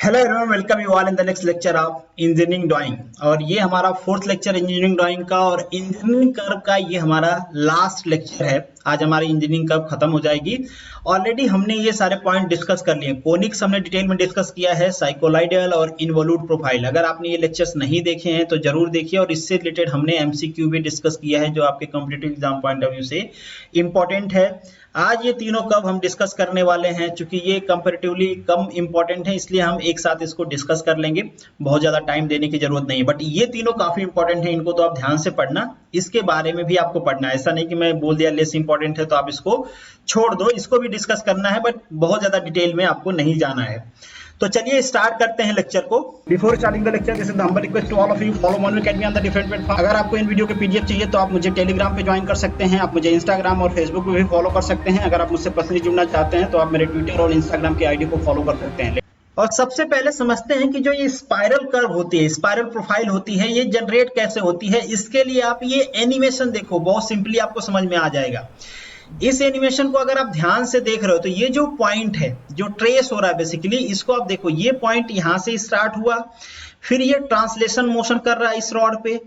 Hello everyone, welcome you all in the next lecture of engineering drawing. और ये हमारा fourth lecture engineering drawing का और engineering curve का ये हमारा लास्ट लेक्चर है। आज हमारी इंजीनियरिंग कर्व खत्म हो जाएगी। ऑलरेडी हमने ये सारे पॉइंट डिस्कस कर लिए। कोनिक्स हमने डिटेल में डिस्कस किया है, साइक्लोइडल और इनवॉल्यूट प्रोफाइल। अगर आपने ये लेक्चर्स नहीं देखे हैं तो जरूर देखिए। और इससे रिलेटेड हमने एमसीक्यू भी डिस्कस किया है जो आपके competitive exam point of view से इंपॉर्टेंट है। आज ये तीनों कर्व हम डिस्कस करने वाले हैं। चूंकि ये कंपैरेटिवली कम इंपॉर्टेंट है इसलिए हम एक साथ इसको डिस्कस कर लेंगे, बहुत ज्यादा टाइम देने की जरूरत नहीं है। बट ये तीनों काफी इंपॉर्टेंट है, इनको तो आप ध्यान से पढ़ना। इसके बारे में भी आपको पढ़ना है, ऐसा नहीं कि मैं बोल दिया लेस इंपॉर्टेंट है तो आप इसको छोड़ दो, इसको भी डिस्कस करना है बट बहुत ज्यादा डिटेल में आपको नहीं जाना है। तो चलिए स्टार्ट करते हैं लेक्चर को। Before starting the lecture, this is the humble request to all of you, follow Monu Academy on the different platform. अगर आपको इन वीडियो के पीडीएफ चाहिए तो आप मुझे टेलीग्राम पे ज्वाइन कर सकते हैं, आप मुझे इंस्टाग्राम और फेसबुक पे भी फॉलो कर सकते हैं। अगर आप मुझसे पर्सनली जुड़ना चाहते हैं तो आप मेरे ट्विटर और इंस्टाग्राम की आईडी को फॉलो कर सकते हैं। और सबसे पहले समझते हैं कि जो ये स्पाइरल कर्व होती है, स्पाइरल प्रोफाइल होती है, ये जनरेट कैसे होती है। इसके लिए आप ये एनिमेशन देखो, बहुत सिंपली आपको समझ में आ जाएगा। इस एनिमेशन को अगर आप ध्यान से देख रहे हो तो ये जो पॉइंट है जो ट्रेस हो रहा है बेसिकली, इसको आप देखो, ये पॉइंट यहां से स्टार्ट हुआ, फिर ये ट्रांसलेशन मोशन कर रहा है इस रॉड पे।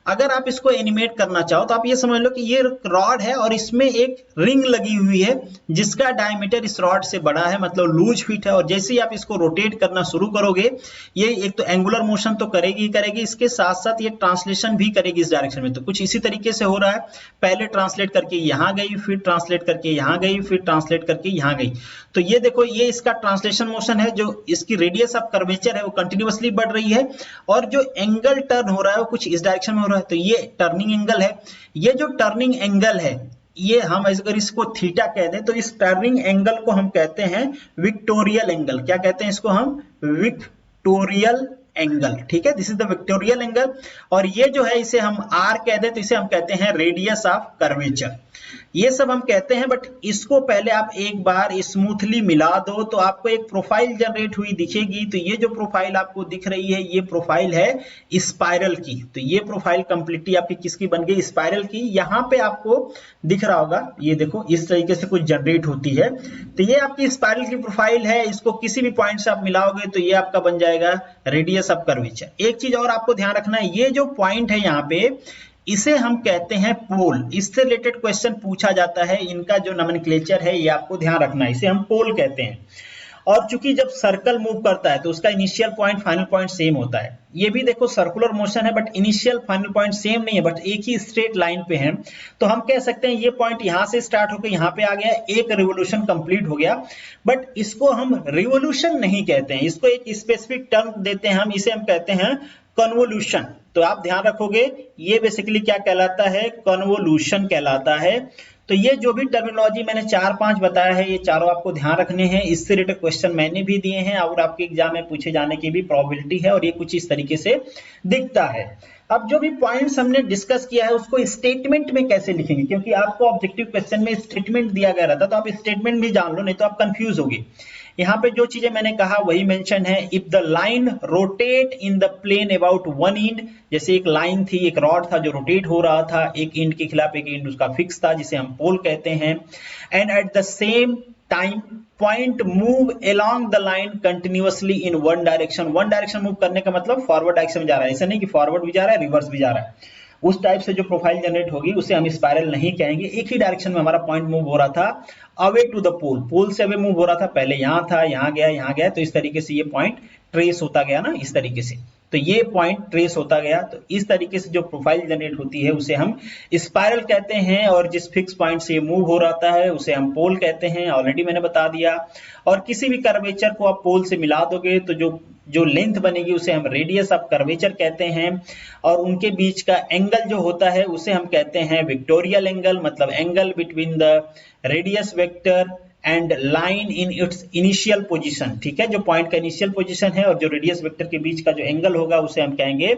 अगर आप इसको एनिमेट करना चाहो तो आप ये समझ लो कि ये रॉड है और इसमें एक रिंग लगी हुई है जिसका डायमीटर इस रॉड से बड़ा है, मतलब लूज फिट है। और जैसे ही आप इसको रोटेट करना शुरू करोगे, ये एक तो एंगुलर मोशन तो करेगी ही करेगी, इसके साथ साथ ये ट्रांसलेशन भी करेगी इस डायरेक्शन में। तो कुछ इसी तरीके से हो रहा है, पहले ट्रांसलेट करके यहाँ गई, फिर ट्रांसलेट करके यहाँ गई, फिर ट्रांसलेट करके यहाँ गई। तो ये देखो, ये इसका ट्रांसलेशन मोशन है। जो इसकी रेडियस ऑफ कर्वेचर है वो कंटिन्यूअसली बढ़ रही है और जो एंगल टर्न हो रहा है वो कुछ इस डायरेक्शन में हो रहा है। तो ये टर्निंग एंगल है। ये जो टर्निंग एंगल है, ये हम अगर इसको थीटा कह दें तो इस टर्निंग एंगल को हम कहते हैं विक्टोरियल एंगल। क्या कहते हैं इसको हम? विक्टोरियल एंगल। ठीक है, दिस इज द विक्टोरियल एंगल। और ये जो है इसे हम आर कह दें तो इसे हम कहते हैं रेडियस ऑफ कर्वेचर। ये सब हम कहते हैं, बट इसको पहले आप एक बार स्मूथली मिला दो तो आपको एक प्रोफाइल जनरेट हुई दिखेगी। तो ये जो प्रोफाइल आपको दिख रही है ये प्रोफाइल है स्पाइरल की। तो ये प्रोफाइल कंप्लीटली आपकी किसकी बन गई? स्पाइरल की। यहाँ पे आपको दिख रहा होगा, ये देखो इस तरीके से कुछ जनरेट होती है। तो ये आपकी स्पाइरल की प्रोफाइल है। इसको किसी भी पॉइंट से आप मिलाओगे तो ये आपका बन जाएगा रेडियस ऑफ कर्वेचर। एक चीज और आपको ध्यान रखना है, ये जो पॉइंट है यहाँ पे, इसे हम कहते हैं पोल। इससे रिलेटेड क्वेश्चन पूछा जाता है, इनका जो नोमेनक्लेचर है ये आपको ध्यान रखना है, इसे हम पोल कहते हैं। और चूंकि जब सर्कल मूव करता है तो उसका initial point final point same होता है। ये भी देखो सर्कुलर मोशन है but initial final point same नहीं है, बट एक ही स्ट्रेट लाइन पे है। तो हम कह सकते हैं ये पॉइंट यहां से स्टार्ट होकर यहां पे आ गया, एक रिवोल्यूशन कंप्लीट हो गया। बट इसको हम रिवोल्यूशन नहीं कहते हैं, इसको एक स्पेसिफिक टर्म देते हैं हम, इसे हम कहते हैं कन्वोल्यूशन। तो आप ध्यान रखोगे ये बेसिकली क्या कहलाता है? कन्वोल्यूशन कहलाता है। तो ये जो भी टर्मिनोलॉजी मैंने 4-5 बताया है ये चारों आपको ध्यान रखने हैं। इससे रिलेटेड क्वेश्चन मैंने भी दिए हैं और आपके एग्जाम में पूछे जाने की भी प्रोबेबिलिटी है। और ये कुछ इस तरीके से दिखता है। अब जो भी पॉइंट्स हमने डिस्कस किया है उसको स्टेटमेंट में कैसे लिखेंगे, क्योंकि आपको ऑब्जेक्टिव क्वेश्चन में स्टेटमेंट दिया गया रहता, तो आप स्टेटमेंट भी जान लो, नहीं तो आप कंफ्यूज होगे। यहाँ पे जो चीजें मैंने कहा वही मेंशन है। If the line rotate in the plane about one end, जैसे एक लाइन थी, एक रॉड था जो रोटेट हो रहा था, एक इंड के खिलाफ एक इंड उसका फिक्स था जिसे हम पोल कहते हैं। And at the same time point move along the line continuously in one direction. One direction move करने का मतलब फॉरवर्ड डायरेक्शन में जा रहा है, ऐसा नहीं कि फॉरवर्ड भी जा रहा है रिवर्स भी जा रहा है। उस टाइप से जो प्रोफाइल जनरेट होगी उसे हम स्पाइरल नहीं कहेंगे। एक ही डायरेक्शन में हमारा पॉइंट मूव हो रहा था, अवे टू द पोल, पोल से अवे मूव हो रहा था, पहले यहां था, यहां गया, यहां गया। तो इस तरीके से ये पॉइंट ट्रेस होता गया ना, इस तरीके से। तो ये पॉइंट ट्रेस होता गया। तो इस तरीके से जो प्रोफाइल जनरेट होती है उसे हम स्पाइरल कहते हैं। और जिस फिक्स पॉइंट से मूव हो रहा है उसे हम पोल कहते हैं, ऑलरेडी मैंने बता दिया। और किसी भी कर्वेचर को आप पोल से मिला दोगे तो जो लेंथ बनेगी उसे हम रेडियस ऑफ कर्वेचर कहते हैं। और उनके बीच का एंगल जो होता है उसे हम कहते हैं विक्टोरियल एंगल, मतलब angle between the radius vector and line in its initial position. ठीक है, जो पॉइंट का इनिशियल पोजीशन है और जो रेडियस वेक्टर के बीच का जो एंगल होगा उसे हम कहेंगे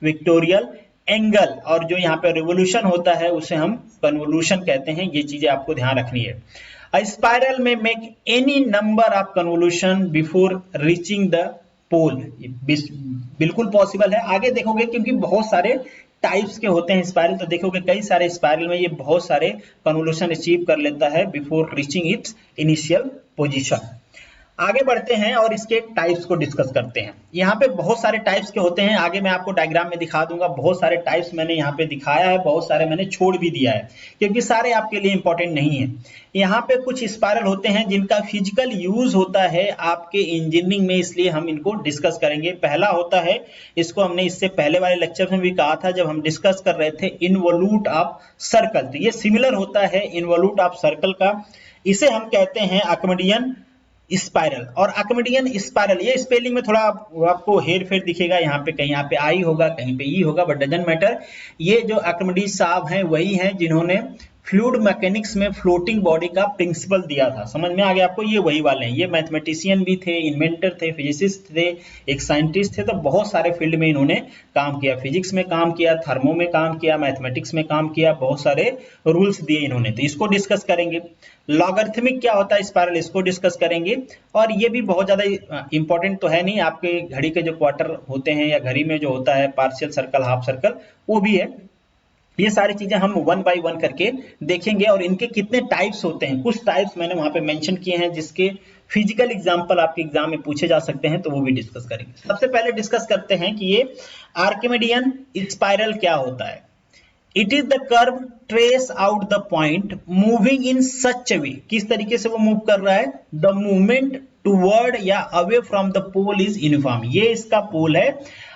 विक्टोरियल एंगल। और जो यहाँ पे रिवोल्यूशन होता है उसे हम कन्वोल्यूशन कहते हैं। ये चीजें आपको ध्यान रखनी है। A spiral may make any number of convolution before reaching the pole। बिल्कुल पॉसिबल है, आगे देखोगे, क्योंकि बहुत सारे टाइप्स के होते हैं स्पाइरल। तो देखोगे कई सारे स्पाइरल में ये बहुत सारे कन्वोल्यूशन अचीव कर लेता है before reaching it's initial position. आगे बढ़ते हैं और इसके टाइप्स को डिस्कस करते हैं। यहाँ पे बहुत सारे टाइप्स के होते हैं, आगे मैं आपको डायग्राम में दिखा दूंगा। बहुत सारे टाइप्स मैंने यहाँ पे दिखाया है, बहुत सारे मैंने छोड़ भी दिया है क्योंकि सारे आपके लिए इंपॉर्टेंट नहीं है। यहाँ पे कुछ स्पाइरल होते हैं जिनका फिजिकल यूज होता है आपके इंजीनियरिंग में, इसलिए हम इनको डिस्कस करेंगे। पहला होता है, इसको हमने इससे पहले वाले लेक्चर में भी कहा था जब हम डिस्कस कर रहे थे, इनवॉल्यूट ऑफ सर्कल। तो ये सिमिलर होता है इनवॉल्यूट ऑफ सर्कल का, इसे हम कहते हैं आर्किमिडियन स्पाइरल। और आर्किमिडियन स्पाइरल, ये स्पेलिंग में थोड़ा आपको हेर फेर दिखेगा, यहाँ पे कहीं यहाँ पे आई होगा, कहीं पे ई होगा, बट डजंट मैटर। ये जो आर्किमिडीज साहब हैं वही हैं जिन्होंने फ्लूइड मैकेनिक्स में फ्लोटिंग बॉडी का प्रिंसिपल दिया था। समझ में आ गया आपको, ये वही वाले हैं। ये मैथमेटिशियन भी थे, इन्वेंटर थे, फिजिसिस्ट थे, एक साइंटिस्ट थे, तो बहुत सारे फील्ड में इन्होंने काम किया। फिजिक्स में काम किया, थर्मो में काम किया, मैथमेटिक्स में काम किया, बहुत सारे रूल्स दिए इन्होंने। तो इसको डिस्कस करेंगे। लॉगरिथमिक क्या होता है स्पाइरल, इसको डिस्कस करेंगे। और ये भी बहुत ज्यादा इंपॉर्टेंट तो है नहीं, आपके घड़ी के जो क्वार्टर होते हैं या घड़ी में जो होता है पार्शियल सर्कल, हाफ सर्कल, वो भी है। ये सारी चीजें हम वन बाय वन करके देखेंगे और इनके कितने टाइप्स होते हैं। कुछ टाइप्स मैंने वहां पे मेंशन किए हैं जिसके फिजिकल एग्जांपल आपके एग्जाम में पूछे जा सकते हैं, तो वो भी डिस्कस करेंगे। सबसे पहले डिस्कस करते हैं कि ये आर्किमिडियन स्पाइरल क्या होता है। It is the curve trace out the point moving in such a way, किस तरीके से वो मूव कर रहा है, द मूवमेंट टूवर्ड या away from the pole is uniform. ये इसका पोल है।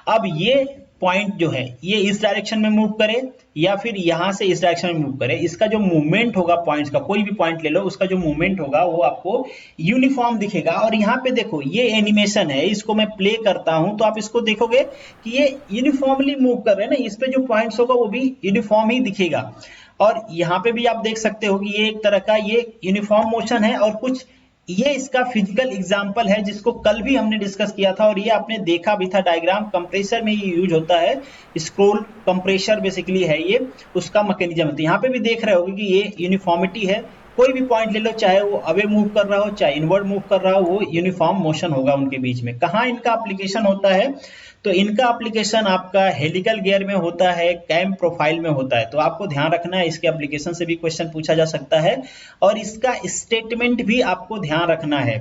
अब ये पॉइंट जो है ये इस डायरेक्शन में मूव करे या फिर यहां से इस डायरेक्शन में मूव करे, इसका जो मूवमेंट होगा पॉइंट्स का, कोई भी पॉइंट ले लो, उसका जो मूवमेंट होगा वो आपको यूनिफॉर्म दिखेगा। और यहाँ पे देखो ये एनिमेशन है, इसको मैं प्ले करता हूं तो आप इसको देखोगे कि ये यूनिफॉर्मली मूव कर रहे हैं ना, इस पे जो पॉइंट्स होगा वो भी यूनिफॉर्म ही दिखेगा। और यहाँ पे भी आप देख सकते हो कि ये एक तरह का ये यूनिफॉर्म मोशन है। और कुछ ये इसका फिजिकल एग्जांपल है जिसको कल भी हमने डिस्कस किया था और ये आपने देखा भी था डायग्राम। कंप्रेसर में ये यूज होता है, स्क्रोल कंप्रेसर बेसिकली है ये, उसका मैकेनिज्म है। यहाँ पे भी देख रहे होगे कि ये यूनिफॉर्मिटी है, कोई भी पॉइंट ले लो, चाहे वो अवे मूव कर रहा हो चाहे इनवर्ड मूव कर रहा हो, वो यूनिफॉर्म मोशन होगा उनके बीच में। कहाँ इनका एप्लीकेशन होता है, तो इनका एप्लीकेशन आपका हेलिकल गियर में होता है, कैम प्रोफाइल में होता है। तो आपको ध्यान रखना है, इसके एप्लीकेशन से भी क्वेश्चन पूछा जा सकता है और इसका स्टेटमेंट भी आपको ध्यान रखना है।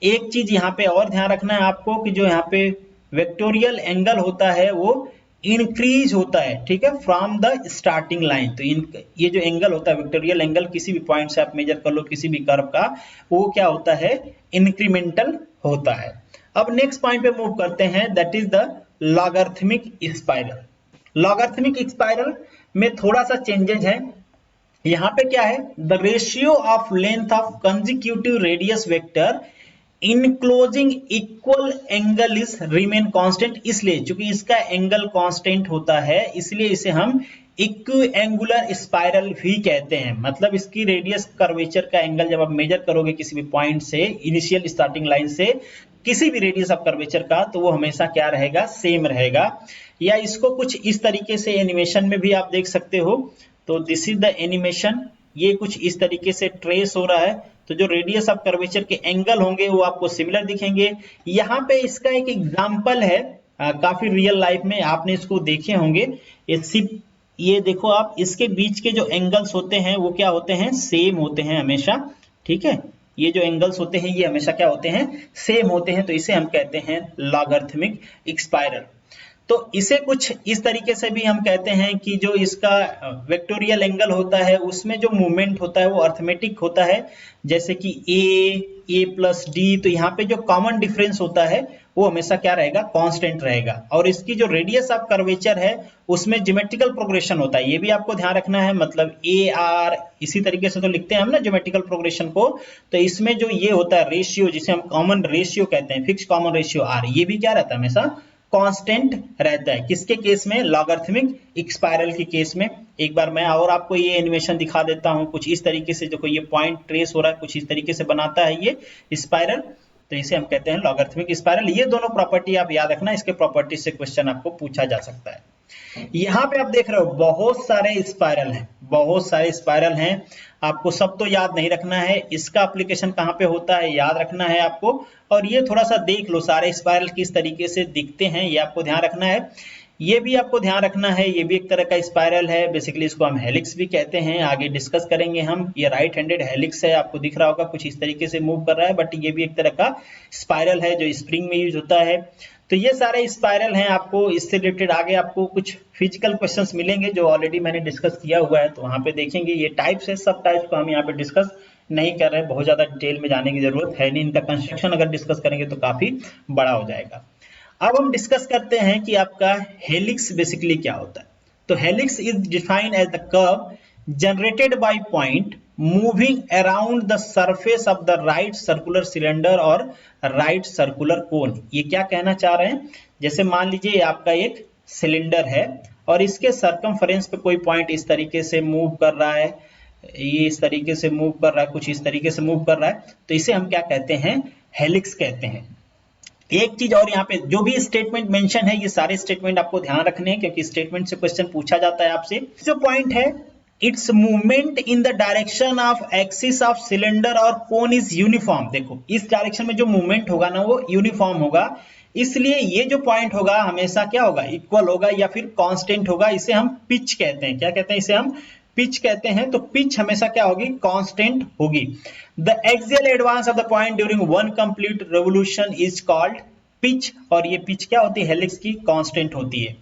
एक चीज यहाँ पे और ध्यान रखना है आपको कि जो यहाँ पे वेक्टोरियल एंगल होता है वो इंक्रीज होता है, ठीक है, फ्रॉम द स्टार्टिंग लाइन। तो ये जो एंगल होता है वेक्टोरियल एंगल, किसी भी पॉइंट से आप मेजर कर लो किसी भी कर्व का, वो क्या होता है, इंक्रीमेंटल होता है। अब नेक्स्ट पॉइंट पे मूव करते हैं, that is the logarithmic spiral. Logarithmic spiral में थोड़ा सा चेंजेस है। यहाँ पे क्या है, the ratio of length of consecutive radius vector enclosing equal angle is remain constant. इसलिए चूंकि इसका एंगल कांस्टेंट होता है इसलिए इसे हम इक्विएंगुलर स्पाइरल भी कहते हैं। मतलब इसकी रेडियस कर्वेचर का एंगल जब आप मेजर करोगे किसी भी पॉइंट से, इनिशियल स्टार्टिंग लाइन से किसी भी रेडियस ऑफ कर्वेचर का, तो वो हमेशा क्या रहेगा, सेम रहेगा। या इसको कुछ इस तरीके से एनिमेशन में भी आप देख सकते हो। तो दिस इज द एनिमेशन, ये कुछ इस तरीके से ट्रेस हो रहा है, तो जो रेडियस ऑफ कर्वेचर के एंगल होंगे वो आपको सिमिलर दिखेंगे। यहाँ पे इसका एक एग्जांपल है, काफी रियल लाइफ में आपने इसको देखे होंगे। ये देखो आप, इसके बीच के जो एंगल्स होते हैं वो क्या होते हैं, सेम होते हैं हमेशा, ठीक है। ये जो एंगल्स होते हैं ये हमेशा क्या होते हैं, सेम होते हैं। तो इसे हम कहते हैं लॉगरिथमिक स्पाइरल। तो इसे कुछ इस तरीके से भी हम कहते हैं कि जो इसका वेक्टोरियल एंगल होता है उसमें जो मूवमेंट होता है वो अर्थमेटिक होता है, जैसे कि a प्लस डी। तो यहाँ पे जो कॉमन डिफरेंस होता है वो हमेशा क्या रहेगा, कांस्टेंट रहेगा। और इसकी जो रेडियस ऑफ कर्वेचर है उसमें ज्योमेट्रिकल प्रोग्रेशन होता है, ये भी आपको ध्यान रखना है। मतलब ए आर इसी तरीके से तो लिखते हैं हम ना ज्योमेट्रिकल प्रोग्रेशन को। तो इसमें जो ये होता है रेशियो, जिसे हम कॉमन रेशियो कहते हैं, फिक्स कॉमन रेशियो आर, ये भी क्या रहता है, हमेशा कांस्टेंट रहता है। किसके केस में, लॉगरिथमिक स्पाइरल के केस में। एक बार मैं और आपको ये एनिमेशन दिखा देता हूं, कुछ इस तरीके से। देखो ये पॉइंट ट्रेस हो रहा है, कुछ इस तरीके से बनाता है ये स्पाइरल, तो इसे हम कहते हैं लॉगरिथमिक स्पाइरल। ये दोनों प्रॉपर्टी आप याद रखना, इसके प्रॉपर्टी से क्वेश्चन आपको पूछा जा सकता है। यहाँ पे आप देख रहे हो बहुत सारे स्पाइरल हैं, बहुत सारे स्पाइरल हैं। आपको सब तो याद नहीं रखना है, इसका एप्लीकेशन कहाँ पे होता है याद रखना है आपको। और ये थोड़ा सा देख लो सारे स्पाइरल किस तरीके से दिखते हैं, ये आपको ध्यान रखना है। ये भी आपको ध्यान रखना है, ये भी एक तरह का स्पाइरल है, बेसिकली इसको हम हेलिक्स भी कहते हैं, आगे डिस्कस करेंगे हम। ये राइट हैंडेड हेलिक्स है, आपको दिख रहा होगा कुछ इस तरीके से मूव कर रहा है, बट ये भी एक तरह का स्पाइरल है जो स्प्रिंग में यूज होता है। तो ये सारे स्पाइरल हैं, आपको इससे रिलेटेड आगे आपको कुछ फिजिकल क्वेश्चंस मिलेंगे जो ऑलरेडी मैंने डिस्कस किया हुआ है, तो वहां पे देखेंगे। ये टाइप्स है, सब टाइप्स को हम यहाँ पे डिस्कस नहीं कर रहे हैं, बहुत ज्यादा डिटेल में जाने की जरूरत है नहीं, इनका कंस्ट्रक्शन अगर डिस्कस करेंगे तो काफी बड़ा हो जाएगा। अब हम डिस्कस करते हैं कि आपका हेलिक्स बेसिकली क्या होता है। तो helix is defined as the curve generated by point moving around the surface of the right circular cylinder और राइट सर्कुलर कोन। ये क्या कहना चाह रहे हैं, जैसे मान लीजिए आपका एक सिलेंडर है और इसके सर्कमफरेंस पे कोई पॉइंट इस तरीके से मूव कर रहा है, ये इस तरीके से मूव कर रहा है, कुछ इस तरीके से मूव कर रहा है, तो इसे हम क्या कहते हैं, हेलिक्स कहते हैं। एक चीज और, यहाँ पे जो भी स्टेटमेंट मेंशन है, ये सारे स्टेटमेंट आपको ध्यान रखने हैं क्योंकि स्टेटमेंट से क्वेश्चन पूछा जाता है आपसे। जो पॉइंट है, it's movement in the direction of axis of cylinder और कोन इज यूनिफॉर्म। देखो इस डायरेक्शन में जो मूवमेंट होगा ना वो यूनिफॉर्म होगा, इसलिए ये जो पॉइंट होगा हमेशा क्या होगा, इक्वल होगा या फिर कांस्टेंट होगा। इसे हम पिच कहते हैं, क्या कहते हैं, इसे हम पिच कहते हैं। तो पिच हमेशा क्या होगी, कांस्टेंट होगी। The axial advance of the point during one complete revolution is called pitch, और ये पिच क्या होती है, हेलिक्स की कांस्टेंट होती है।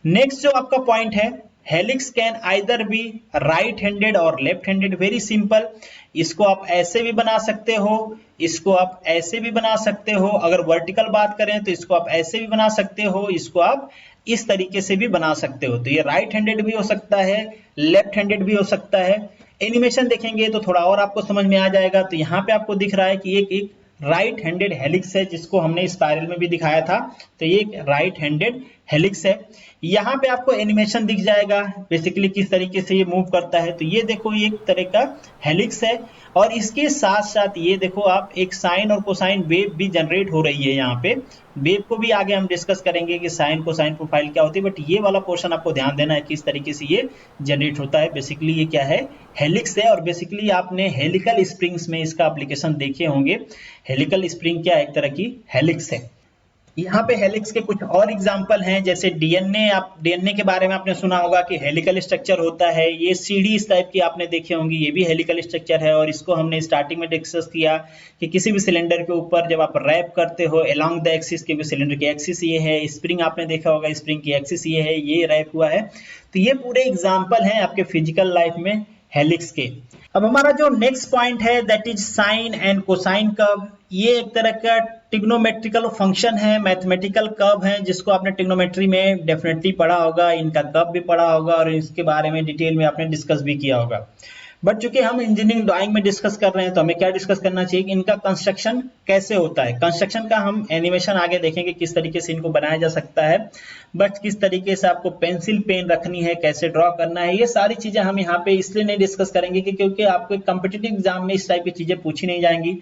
नेक्स्ट जो आपका पॉइंट है, helix can either be right handed और लेफ्ट हैंडेड। वेरी सिंपल, इसको आप ऐसे भी बना सकते हो, इसको आप ऐसे भी बना सकते हो। अगर वर्टिकल बात करें तो इसको आप ऐसे भी बना सकते हो, इसको आप इस तरीके से भी बना सकते हो। तो ये राइट हैंडेड भी हो सकता है, लेफ्ट हैंडेड भी हो सकता है। एनिमेशन देखेंगे तो थोड़ा और आपको समझ में आ जाएगा। तो यहाँ पे आपको दिख रहा है कि एक राइट हैंडेड हेलिक्स है, जिसको हमने स्पाइरल में भी दिखाया था। तो ये एक राइट हैंडेड हेलिक्स है। यहाँ पे आपको एनिमेशन दिख जाएगा बेसिकली किस तरीके से ये मूव करता है। तो ये देखो, ये एक तरह का हेलिक्स है, और इसके साथ साथ ये देखो आप, एक साइन और कोसाइन वेव भी जनरेट हो रही है। यहाँ पे वेव को भी आगे हम डिस्कस करेंगे कि साइन कोसाइन प्रोफाइल क्या होती है, बट ये वाला पोर्शन आपको ध्यान देना है किस तरीके से ये जनरेट होता है। बेसिकली ये क्या है, हेलिक्स है। और बेसिकली आपने हेलिकल स्प्रिंग्स में इसका एप्लीकेशन देखे होंगे। हेलिकल स्प्रिंग क्या है, एक तरह की हेलिक्स है। यहाँ पे हेलिक्स के कुछ और एग्जांपल हैं, जैसे डीएनए। आप डीएनए के बारे में आपने सुना होगा कि हेलिकल स्ट्रक्चर होता है। ये सीडी इस टाइप की आपने देखे होंगी, ये भी हेलिकल स्ट्रक्चर है। और इसको हमने स्टार्टिंग में डिस्कस किया कि किसी भी सिलेंडर के ऊपर जब आप रैप करते हो अलोंग द एक्सिस, क्योंकि सिलेंडर की एक्सिस ये है, स्प्रिंग आपने देखा होगा, स्प्रिंग की एक्सिस ये है, ये रैप हुआ है। तो ये पूरे एग्जाम्पल हैं आपके फिजिकल लाइफ में हेलिक्स के। अब हमारा जो नेक्स्ट पॉइंट है, that is sine and cosine curve. ये एक तरह का ट्रिग्नोमेट्रिकल फंक्शन है, मैथमेटिकल कर्व है, जिसको आपने ट्रिग्नोमेट्री में डेफिनेटली पढ़ा होगा, इनका कर्व भी पढ़ा होगा और इसके बारे में डिटेल में आपने डिस्कस भी किया होगा। बट चूंकि हम इंजीनियरिंग ड्राइंग में डिस्कस कर रहे हैं, तो हमें क्या डिस्कस करना चाहिए कि इनका कंस्ट्रक्शन कैसे होता है। कंस्ट्रक्शन का हम एनिमेशन आगे देखेंगे, किस तरीके से इनको बनाया जा सकता है। बट किस तरीके से आपको पेंसिल पेन रखनी है, कैसे ड्रॉ करना है, ये सारी चीजें हम यहाँ पे इसलिए नहीं डिस्कस करेंगे कि क्योंकि आपको कॉम्पिटिटिव एग्जाम में इस टाइप की चीजें पूछी नहीं जाएंगी।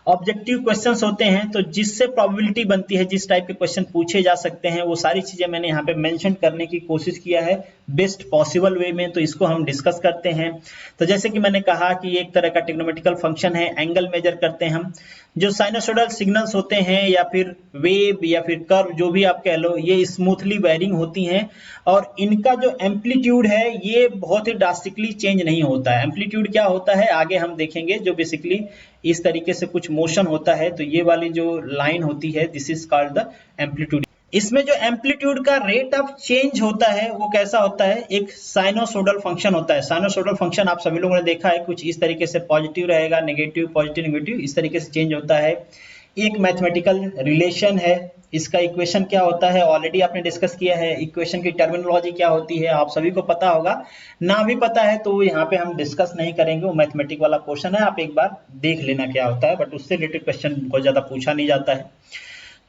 ऑब्जेक्टिव क्वेश्चंस होते हैं, तो जिससे प्रोबेबिलिटी बनती है, जिस टाइप के क्वेश्चन पूछे जा सकते हैं, वो सारी चीजें मैंने यहाँ पे मेंशन करने की कोशिश किया है बेस्ट पॉसिबल वे में। तो इसको हम डिस्कस करते हैं। तो जैसे कि मैंने कहा कि एक तरह का ट्रिग्नोमेट्रिकल फंक्शन है, एंगल मेजर करते हैं हम। जो साइनोसॉइडल सिग्नल्स होते हैं या फिर वेव या फिर कर्व, जो भी आप कह लो, ये स्मूथली वेरिंग होती हैं और इनका जो एम्पलीट्यूड है ये बहुत ही ड्रास्टिकली चेंज नहीं होता है। एम्पलीट्यूड क्या होता है आगे हम देखेंगे। जो बेसिकली इस तरीके से कुछ मोशन होता है, तो ये वाली जो लाइन होती है, this is called the amplitude. इसमें जो एम्पलीट्यूड का रेट ऑफ चेंज होता है वो कैसा होता है, एक साइनोसोडल फंक्शन होता है। साइनोसोडल फंक्शन आप सभी लोगों ने देखा है, कुछ इस तरीके से पॉजिटिव रहेगा, नेगेटिव, पॉजिटिव, नेगेटिव, इस तरीके से चेंज होता है। एक मैथमेटिकल रिलेशन है, इसका इक्वेशन क्या होता है ऑलरेडी आपने डिस्कस किया है। इक्वेशन की टर्मिनोलॉजी क्या होती है आप सभी को पता होगा, ना भी पता है तो यहाँ पे हम डिस्कस नहीं करेंगे, वो मैथमेटिक वाला क्वेश्चन है, आप एक बार देख लेना क्या होता है, बट उससे रिलेटेड क्वेश्चन बहुत ज्यादा पूछा नहीं जाता है।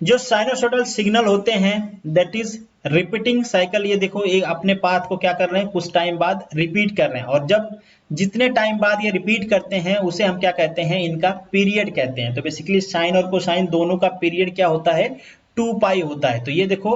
जो साइनोसॉइडल सिग्नल होते हैं, दैट इज रिपीटिंग साइकिल। ये देखो, ये अपने पाथ को क्या कर रहे हैं, कुछ टाइम बाद रिपीट कर रहे हैं, और जब जितने टाइम बाद ये रिपीट करते हैं उसे हम क्या कहते हैं, इनका पीरियड कहते हैं। तो बेसिकली साइन और कोसाइन दोनों का पीरियड क्या होता है, 2 पाई होता है। तो ये देखो,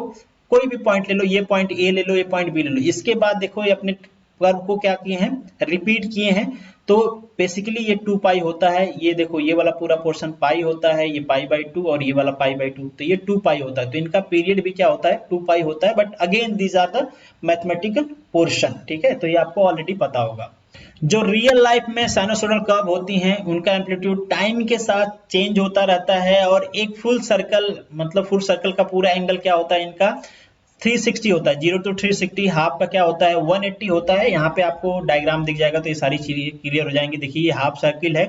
कोई भी पॉइंट ले लो, ये पॉइंट ए ले लो, ये पॉइंट बी ले लो, इसके बाद देखो ये अपने कर्व को क्या किए हैं, रिपीट किए हैं। तो बेसिकली ये 2 पाई होता है, ये देखो ये वाला पूरा पोर्शन पाई होता है, ये पाई बाई 2 और ये वाला पाई बाई 2, तो ये 2 पाई होता है। तो इनका पीरियड भी क्या होता है, 2 पाई होता है। But again these are the mathematical portion, ठीक है, तो ये आपको ऑलरेडी पता होगा। जो रियल लाइफ में साइनोसॉइडल कर्व होती हैं उनका एम्पलीट्यूड टाइम के साथ चेंज होता रहता है, और एक फुल सर्कल मतलब फुल सर्कल का पूरा एंगल क्या होता है इनका 360 होता है। 0 to 360, हाफ का क्या होता है 180 होता है। यहाँ पे आपको डायग्राम दिख जाएगा तो ये सारी चीजें क्लियर हो जाएंगी। देखिए ये हाफ सर्किल है,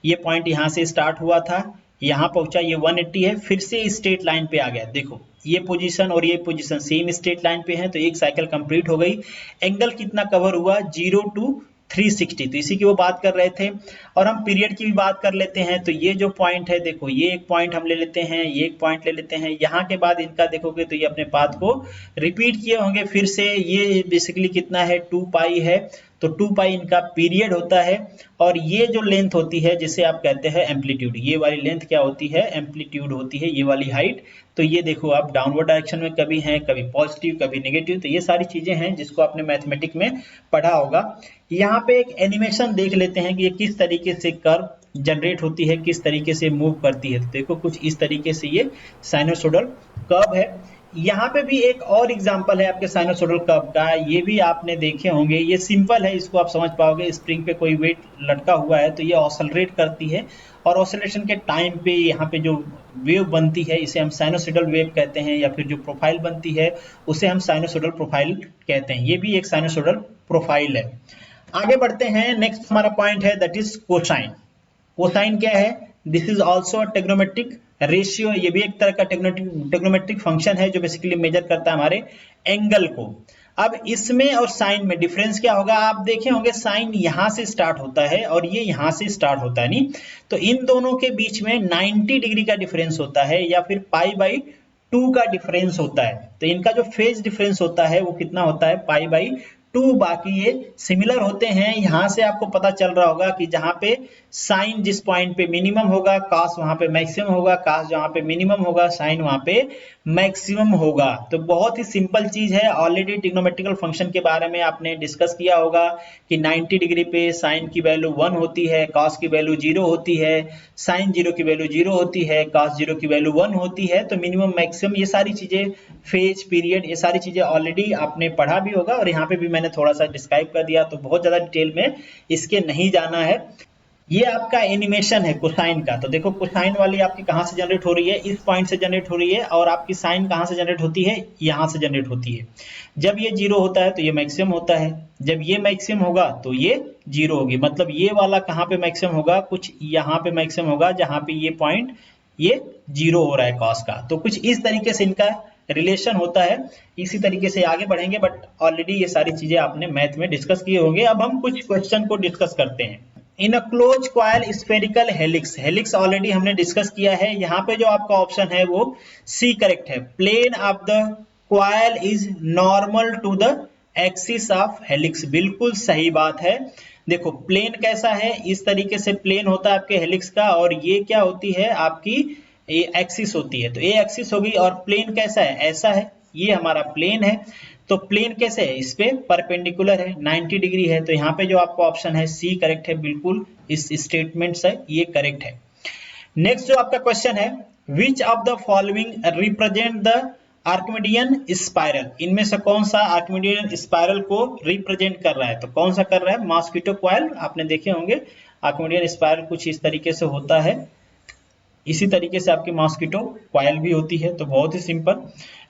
ये पॉइंट यहाँ से स्टार्ट हुआ था, यहाँ पहुंचा, ये 180 है, फिर से स्ट्रेट लाइन पे आ गया। देखो ये पोजीशन और ये पोजीशन सेम स्ट्रेट लाइन पे है, तो एक साइकिल कंप्लीट हो गई। एंगल कितना कवर हुआ 0 to 360, तो इसी की वो बात कर रहे थे। और हम पीरियड की भी बात कर लेते हैं। तो ये जो पॉइंट है, देखो ये एक पॉइंट हम ले लेते हैं, ये एक पॉइंट ले लेते हैं। यहाँ के बाद इनका देखोगे तो ये अपने पाथ को रिपीट किए होंगे फिर से। ये बेसिकली कितना है 2 पाई है, तो 2 पाई इनका पीरियड होता है। और ये जो लेंथ होती है जिसे आप कहते हैं एम्पलीट्यूड, ये वाली लेंथ क्या होती है, एम्पलीट्यूड होती है, ये वाली हाइट। तो ये देखो आप डाउनवर्ड डायरेक्शन में कभी है, कभी पॉजिटिव, कभी नेगेटिव, तो ये सारी चीजें हैं जिसको आपने मैथमेटिक्स में पढ़ा होगा। यहाँ पे एक एनिमेशन देख लेते हैं कि ये किस तरीके से कर्व जनरेट होती है, किस तरीके से मूव करती है। तो देखो कुछ इस तरीके से ये साइनोसॉइडल कर्व है। यहाँ पे भी एक और एग्जांपल है आपके साइनोसॉइडल कर्व का, ये भी आपने देखे होंगे। ये सिंपल है, इसको आप समझ पाओगे। स्प्रिंग पे कोई वेट लटका हुआ है तो ये ऑसिलेट करती है, और ऑसिलेशन के टाइम पे यहाँ पे जो वेव बनती है इसे हम साइनोसॉइडल वेव कहते हैं, या फिर जो प्रोफाइल बनती है उसे हम साइनोसॉइडल प्रोफाइल कहते हैं। ये भी एक साइनोसॉइडल प्रोफाइल है। आगे बढ़ते हैं, नेक्स्ट हमारा पॉइंट है दैट इज कोसाइन। कोसाइन क्या है, this is also trigonometric ratio. ये भी एक तरह का ट्रिग्नोमेट्रिक फंक्शन है जो बेसिकली मेजर करता है हमारे एंगल को। अब इसमें और साइन में डिफरेंस क्या होगा, आप देखे होंगे साइन यहां से स्टार्ट होता है और ये यहां से स्टार्ट होता है, नहीं तो इन दोनों के बीच में 90 डिग्री का डिफरेंस होता है, या फिर पाई बाई 2 का डिफरेंस होता है। तो इनका जो फेज डिफरेंस होता है वो कितना होता है, पाई बाई 2। बाकी ये सिमिलर होते हैं। यहां से आपको पता चल रहा होगा कि जहां पे साइन जिस पॉइंट पे मिनिमम होगा, कास वहां पे मैक्सिमम होगा, कास जहां पे मिनिमम होगा, साइन वहां पे मैक्सिमम होगा। तो बहुत ही सिंपल चीज है। ऑलरेडी ट्रिग्नोमेट्रिकल फंक्शन के बारे में आपने डिस्कस किया होगा कि 90 डिग्री पे साइन की वैल्यू 1 होती है, कॉस की वैल्यू 0 होती है, साइन 0 की वैल्यू 0 होती है, कॉस 0 की वैल्यू 1 होती है। तो मिनिमम मैक्सिमम ये सारी चीजें, फेज पीरियड, ये सारी चीजें ऑलरेडी आपने पढ़ा भी होगा, और यहाँ पे भी मैंने थोड़ा सा डिस्क्राइब कर दिया, तो बहुत ज्यादा डिटेल में इसके नहीं जाना है। ये आपका एनिमेशन है कोसाइन का। तो देखो कोसाइन वाली आपकी कहां से जनरेट हो रही है, इस पॉइंट से जनरेट हो रही है, और आपकी साइन कहां से जनरेट होती है, यहां से जनरेट होती है। जब ये 0 होता है तो ये मैक्सिमम होता है, जब ये मैक्सिमम होगा तो ये 0 होगी। मतलब ये वाला कहां पे मैक्सिमम होगा, कुछ यहाँ पे मैक्सिमम होगा जहां पे ये पॉइंट ये 0 हो रहा है कॉस का। तो कुछ इस तरीके से इनका रिलेशन होता है। इसी तरीके से आगे बढ़ेंगे, बट ऑलरेडी ये सारी चीजें आपने मैथ में डिस्कस किए होंगे। अब हम कुछ क्वेश्चन को डिस्कस करते हैं। In a close coil spherical helix, helix already हमने डिस्कस किया है। यहाँ पे जो आपका ऑप्शन है वो सी करेक्ट है। Plane of the coil is normal to the axis of helix, बिल्कुल सही बात है। देखो प्लेन कैसा है, इस तरीके से प्लेन होता है आपके हेलिक्स का, और ये क्या होती है आपकी ये एक्सिस होती है। तो ये एक्सिस होगी, और प्लेन कैसा है, ऐसा है, ये हमारा प्लेन है। तो प्लेन कैसे है, इस पे परपेंडिकुलर है, 90 डिग्री है। तो यहाँ पे जो आपका ऑप्शन है सी करेक्ट है, बिल्कुल इस स्टेटमेंट से ये करेक्ट है। नेक्स्ट जो आपका क्वेश्चन है, which of the following represent the Archimedean spiral, इनमें से कौन सा आर्किमिडियन स्पाइरल को रिप्रेजेंट कर रहा है। तो कौन सा कर रहा है, मॉस्किटो कॉइल, आपने देखे होंगे आर्किमिडियन स्पाइरल कुछ इस तरीके से होता है। इसी तरीके से आपकी मॉस्किटो कॉइल भी होती है। तो बहुत ही सिंपल।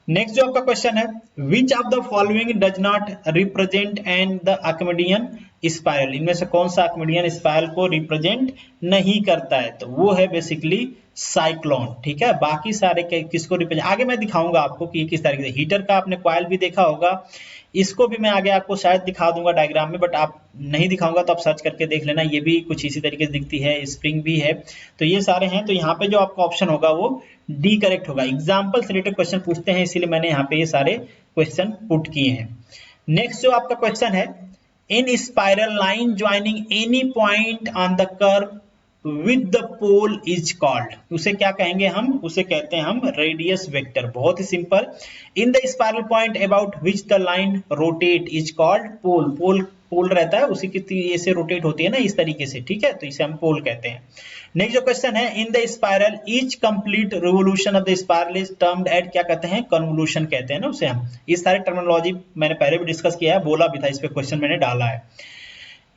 नेक्स्ट जो आपका क्वेश्चन है, which of the following does not represent and the Archimedean spiral, इनमें से कौन सा आर्किमिडियन स्पाइरल को रिप्रेजेंट नहीं करता है। तो वो है बेसिकली साइक्लोन, ठीक है। बाकी सारे किसको रिप्रेजेंट, आगे मैं दिखाऊंगा आपको कि किस तरीके से। हीटर का आपने कॉइल भी देखा होगा, इसको भी मैं आगे आपको शायद दिखा दूंगा डायग्राम में, बट आप नहीं दिखाऊंगा तो आप सर्च करके देख लेना। ये भी कुछ इसी तरीके से दिखती है, स्प्रिंग भी है। तो ये सारे हैं। तो यहाँ पे जो आपका ऑप्शन होगा वो डी करेक्ट होगा। एग्जाम्पल से रिलेटेड क्वेश्चन पूछते हैं, इसीलिए मैंने यहाँ पे ये सारे क्वेश्चन पुट किए हैं। नेक्स्ट जो आपका क्वेश्चन है, in spiral line joining any point on the curve with the pole is called, उसे क्या कहेंगे हम, उसे कहते हैं हम रेडियस वेक्टर। बहुत ही simple. In the spiral point about which the line rotate is called pole. Pole रहता है उसी की ऐसे रोटेट होती है ना इस तरीके से, ठीक है, तो इसे हम पोल कहते हैं। नेक्स्ट जो क्वेश्चन है, in the spiral each complete revolution of the spiral is termed at, क्या कहते हैं, कन्वोल्यूशन कहते हैं ना उसे हम। इस सारे टर्मिनोलॉजी मैंने पहले भी डिस्कस किया है, बोला भी था, इस पे क्वेश्चन मैंने डाला है।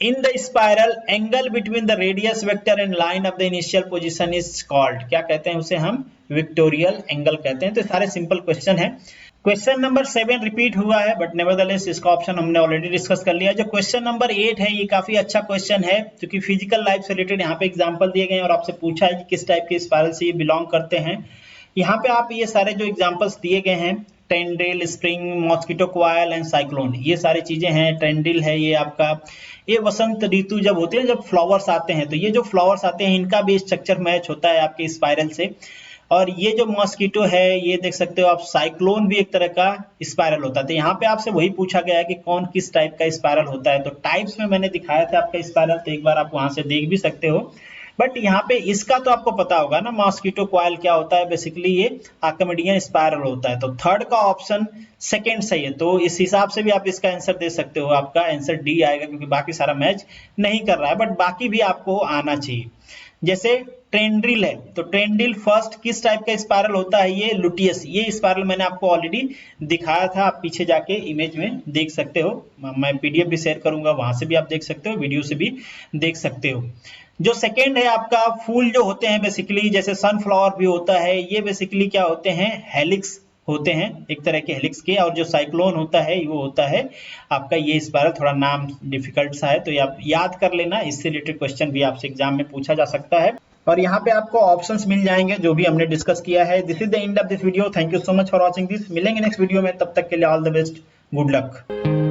In the spiral, angle between the radius vector and line of the initial position is called, क्या कहते हैं उसे हम, विक्टोरियल एंगल कहते हैं। तो सारे सिंपल क्वेश्चन है। क्वेश्चन नंबर 7 रिपीट हुआ है, बट नेवरदलेस इसका ऑप्शन हमने ऑलरेडी डिस्कस कर लिया। जो क्वेश्चन नंबर 8 है, ये काफी अच्छा क्वेश्चन है, क्योंकि फिजिकल लाइफ से रिलेटेड यहाँ पे एग्जाम्पल दिए गए हैं और आपसे पूछा है कि किस टाइप के स्पाइरल से ये बिलोंग करते हैं। यहाँ पे आप ये सारे जो एग्जाम्पल्स दिए गए हैं, tendril, spring, mosquito coil and cyclone, ये सारी चीजें हैं। टेंड्रिल है ये आपका, ये वसंत ऋतु जब होती है, जब फ्लावर्स आते हैं, तो ये जो फ्लावर्स आते हैं इनका भी स्ट्रक्चर मैच होता है आपके स्पाइरल से। और ये जो मॉस्किटो है, ये देख सकते हो आप, साइक्लोन भी एक तरह का स्पाइरल होता है। तो यहाँ पे आपसे वही पूछा गया है कि कौन किस टाइप का स्पाइरल होता है। तो टाइप्स में मैंने दिखाया था आपका स्पाइरल, तो एक बार आप वहां से देख भी सकते हो। बट यहाँ पे इसका तो आपको पता होगा ना, मॉस्किटो कॉइल क्या होता है, बेसिकली ये आर्किमिडियन स्पाइरल होता है। तो थर्ड का ऑप्शन सेकंड सही है, तो इस हिसाब से भी आप इसका आंसर दे सकते हो। आपका आंसर डी आएगा, क्योंकि बाकी सारा मैच नहीं कर रहा है, बट बाकी भी आपको आना चाहिए। जैसे टेंड्रिल है, तो टेंड्रिल फर्स्ट किस टाइप का स्पाइरल होता है, ये लुटियस। ये स्पाइरल मैंने आपको ऑलरेडी दिखाया था, आप पीछे जाके इमेज में देख सकते हो। मैं पीडीएफ भी शेयर करूंगा, वहां से भी आप देख सकते हो, वीडियो से भी देख सकते हो। जो सेकेंड है आपका, फूल जो होते हैं बेसिकली, जैसे सनफ्लावर भी होता है, ये बेसिकली क्या होते हैं, हेलिक्स होते हैं, एक तरह के हेलिक्स के। और जो साइक्लोन होता है वो होता है आपका ये स्पाइरल, थोड़ा नाम डिफिकल्ट सा है, तो ये आप याद कर लेना। इससे रिलेटेड क्वेश्चन भी आपसे एग्जाम में पूछा जा सकता है। और यहाँ पे आपको ऑप्शंस मिल जाएंगे जो भी हमने डिस्कस किया है। This is the end of this video. Thank you so much for watching this. मिलेंगे नेक्स्ट वीडियो में, तब तक के लिए all the best, good luck.